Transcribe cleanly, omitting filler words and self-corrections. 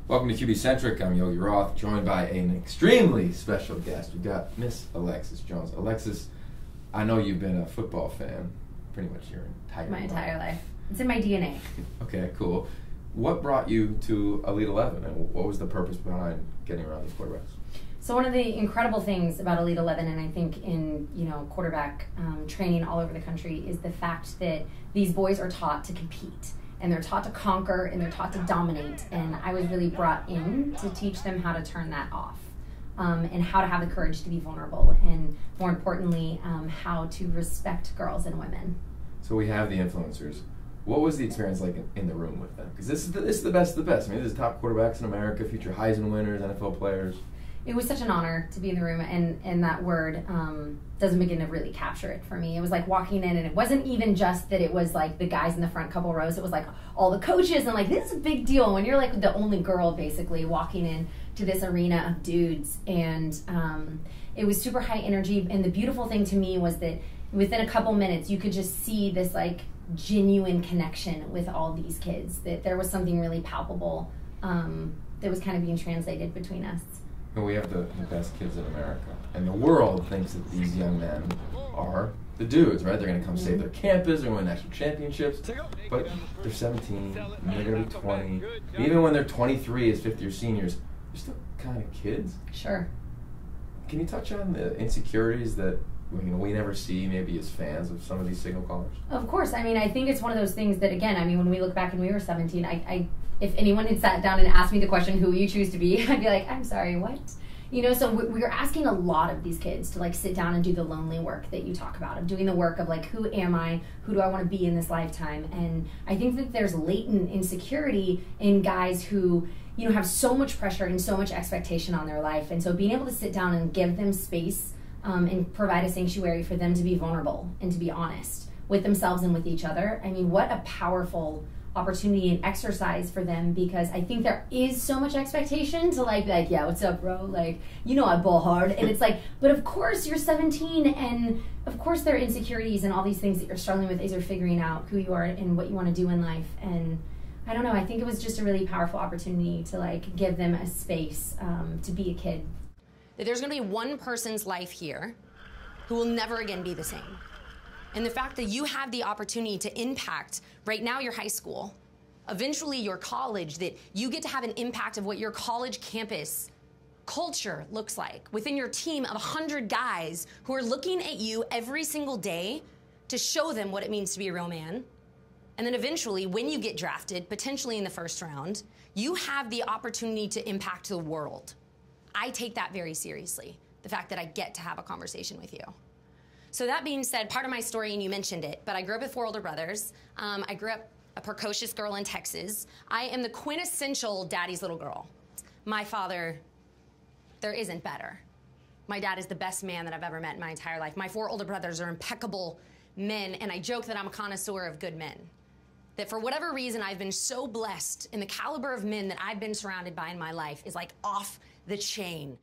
Welcome to QBcentric. I'm Yogi Roth, joined by an extremely special guest. We've got Miss Alexis Jones. Alexis, I know you've been a football fan pretty much your entire life. My entire life. It's in my DNA. Okay, cool. What brought you to Elite 11, and what was the purpose behind getting around these quarterbacks? So one of the incredible things about Elite 11, and I think in quarterback training all over the country, is the fact that these boys are taught to compete. And they're taught to conquer, and they're taught to dominate. And I was really brought in to teach them how to turn that off, and how to have the courage to be vulnerable, and more importantly, how to respect girls and women. So we have the influencers. What was the experience like in the room with them? Because this is the best of the best. I mean, this is top quarterbacks in America, future Heisman winners, NFL players. It was such an honor to be in the room, and that word doesn't begin to really capture it for me. It was like walking in, and it wasn't even just that it was like the guys in the front couple rows. It was like all the coaches, and like, this is a big deal when you're like the only girl basically walking in to this arena of dudes. And it was super high energy, and the beautiful thing to me was that within a couple minutes you could just see this like genuine connection with all these kids, that there was something really palpable that was kind of being translated between us. And we have the best kids in America. And the world thinks that these young men are the dudes, right? They're going to come save their campus, they're going to win national championships. But they're 17, and they're going to be 20. Even when they're 23 as fifth-year seniors, they're still kind of kids. Sure. Can you touch on the insecurities that we never see maybe as fans of some of these signal callers? Of course. I mean, I think it's one of those things that, again, I mean, when we look back and we were 17, if anyone had sat down and asked me the question, who you choose to be, I'd be like, I'm sorry, what? So we're asking a lot of these kids to like sit down and do the lonely work that you talk about, of doing the work of like, who am I? Who do I want to be in this lifetime? And I think that there's latent insecurity in guys who, have so much pressure and so much expectation on their life. And so being able to sit down and give them space and provide a sanctuary for them to be vulnerable and to be honest with themselves and with each other. I mean, what a powerful opportunity and exercise for them, because I think there is so much expectation to like, yeah, what's up, bro? Like, I ball hard. And it's like, but of course you're 17, and of course there are insecurities and all these things that you're struggling with as you're figuring out who you are and what you want to do in life. And I don't know, I think it was just a really powerful opportunity to like give them a space to be a kid. There's going to be one person's life here who will never again be the same. And the fact that you have the opportunity to impact right now your high school, eventually your college, that you get to have an impact of what your college campus culture looks like within your team of 100 guys who are looking at you every single day to show them what it means to be a real man. And then eventually, when you get drafted, potentially in the first round, you have the opportunity to impact the world. I take that very seriously, the fact that I get to have a conversation with you. So that being said, part of my story, and you mentioned it, but I grew up with 4 older brothers. I grew up a precocious girl in Texas. I am the quintessential daddy's little girl. My father, there isn't better. My dad is the best man that I've ever met in my entire life. My 4 older brothers are impeccable men, and I joke that I'm a connoisseur of good men. That for whatever reason, I've been so blessed, and the caliber of men that I've been surrounded by in my life is like off the chain.